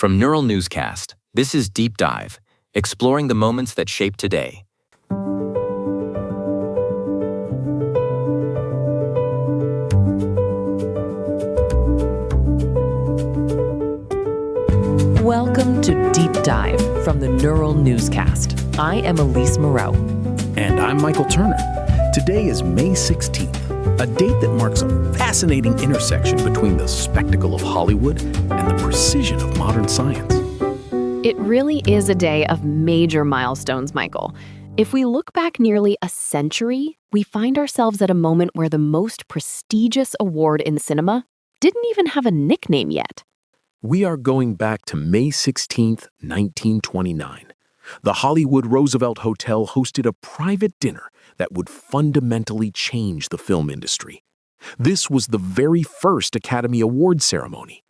From Neural Newscast, this is Deep Dive, exploring the moments that shape today. Welcome to Deep Dive from the Neural Newscast. I am Elise Moreau. And I'm Michael Turner. Today is May 16th, a date that marks a fascinating intersection between the spectacle of Hollywood and the precision of modern science. It really is a day of major milestones, Michael. If we look back nearly a century, we find ourselves at a moment where the most prestigious award in cinema didn't even have a nickname yet. We are going back to May 16th, 1929. The Hollywood Roosevelt Hotel hosted a private dinner that would fundamentally change the film industry. This was the very first Academy Award ceremony.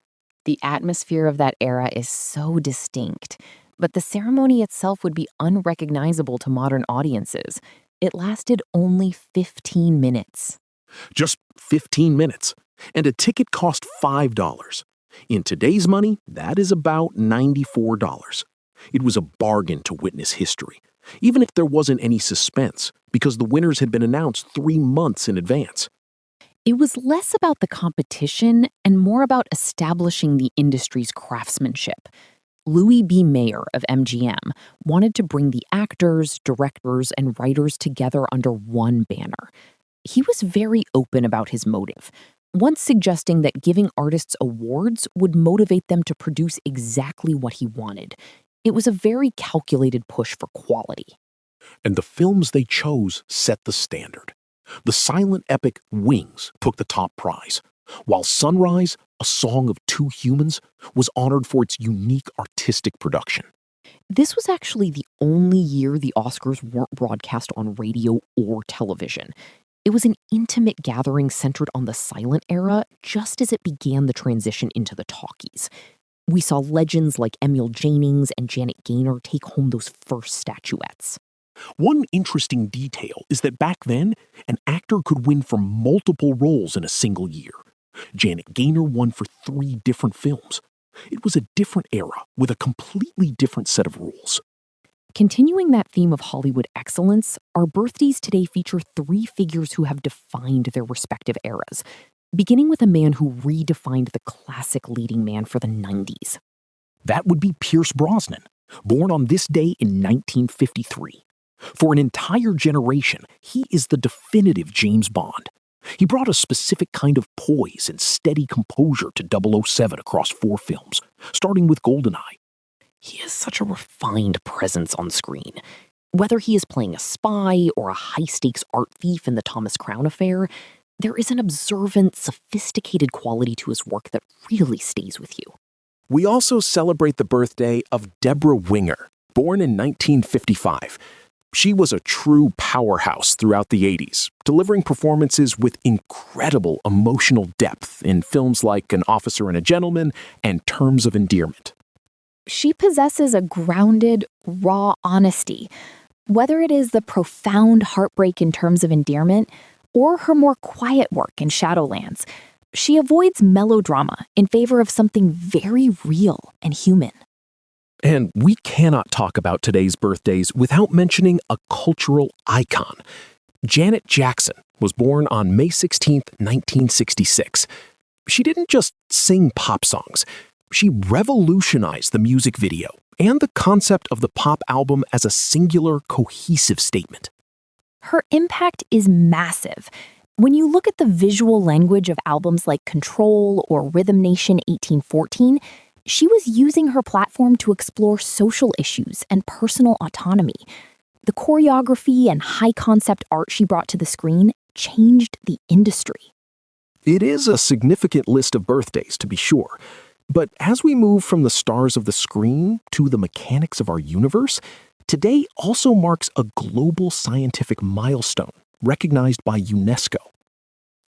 The atmosphere of that era is so distinct, but the ceremony itself would be unrecognizable to modern audiences. It lasted only 15 minutes. Just 15 minutes, and a ticket cost $5. In today's money, that is about $94. It was a bargain to witness history, even if there wasn't any suspense, because the winners had been announced 3 months in advance. It was less about the competition and more about establishing the industry's craftsmanship. Louis B. Mayer of MGM wanted to bring the actors, directors, and writers together under one banner. He was very open about his motive, once suggesting that giving artists awards would motivate them to produce exactly what he wanted. It was a very calculated push for quality. And the films they chose set the standard. The silent epic Wings took the top prize, while Sunrise, A Song of Two Humans, was honored for its unique artistic production. This was actually the only year the Oscars weren't broadcast on radio or television. It was an intimate gathering centered on the silent era, just as it began the transition into the talkies. We saw legends like Emil Jannings and Janet Gaynor take home those first statuettes. One interesting detail is that back then, an actor could win for multiple roles in a single year. Janet Gaynor won for 3 different films. It was a different era with a completely different set of rules. Continuing that theme of Hollywood excellence, our birthdays today feature 3 figures who have defined their respective eras, beginning with a man who redefined the classic leading man for the 90s. That would be Pierce Brosnan, born on this day in 1953. For an entire generation, he is the definitive James Bond. He brought a specific kind of poise and steady composure to 007 across 4 films, starting with GoldenEye. He has such a refined presence on screen. Whether he is playing a spy or a high-stakes art thief in the Thomas Crown Affair, there is an observant, sophisticated quality to his work that really stays with you. We also celebrate the birthday of Debra Winger, born in 1955. She was a true powerhouse throughout the 80s, delivering performances with incredible emotional depth in films like An Officer and a Gentleman and Terms of Endearment. She possesses a grounded, raw honesty. Whether it is the profound heartbreak in Terms of Endearment or her more quiet work in Shadowlands, she avoids melodrama in favor of something very real and human. And we cannot talk about today's birthdays without mentioning a cultural icon. Janet Jackson was born on May 16, 1966. She didn't just sing pop songs. She revolutionized the music video and the concept of the pop album as a singular, cohesive statement. Her impact is massive. When you look at the visual language of albums like Control or Rhythm Nation 1814, she was using her platform to explore social issues and personal autonomy. The choreography and high-concept art she brought to the screen changed the industry. It is a significant list of birthdays, to be sure. But as we move from the stars of the screen to the mechanics of our universe, today also marks a global scientific milestone recognized by UNESCO.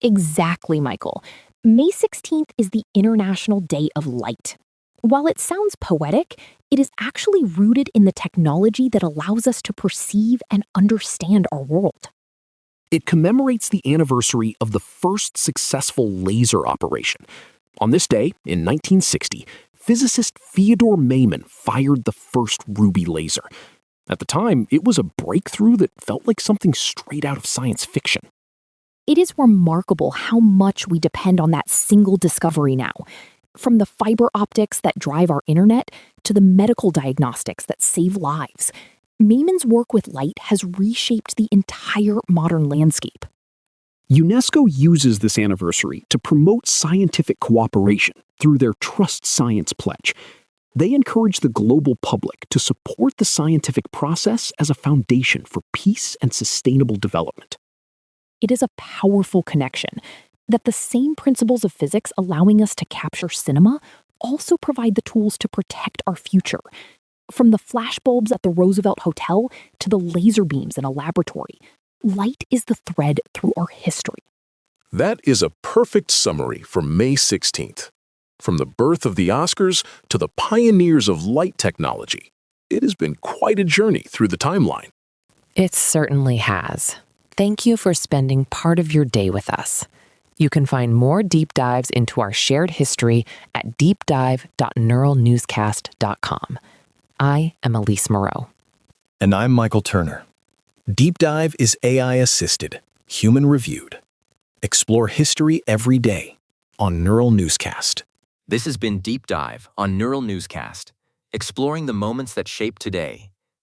Exactly, Michael. May 16th is the International Day of Light. While it sounds poetic, it is actually rooted in the technology that allows us to perceive and understand our world. It commemorates the anniversary of the first successful laser operation. On this day, in 1960, physicist Theodore Maiman fired the first ruby laser. At the time, it was a breakthrough that felt like something straight out of science fiction. It is remarkable how much we depend on that single discovery now. From the fiber optics that drive our internet to the medical diagnostics that save lives, Maiman's work with light has reshaped the entire modern landscape. UNESCO uses this anniversary to promote scientific cooperation through their Trust Science Pledge. They encourage the global public to support the scientific process as a foundation for peace and sustainable development. It is a powerful connection that the same principles of physics allowing us to capture cinema also provide the tools to protect our future. From the flashbulbs at the Roosevelt Hotel to the laser beams in a laboratory, light is the thread through our history. That is a perfect summary for May 16th. From the birth of the Oscars to the pioneers of light technology, it has been quite a journey through the timeline. It certainly has. Thank you for spending part of your day with us. You can find more deep dives into our shared history at deepdive.neuralnewscast.com. I am Elise Moreau. And I'm Michael Turner. Deep Dive is AI-assisted, human-reviewed. Explore history every day on Neural Newscast. This has been Deep Dive on Neural Newscast, exploring the moments that shape today.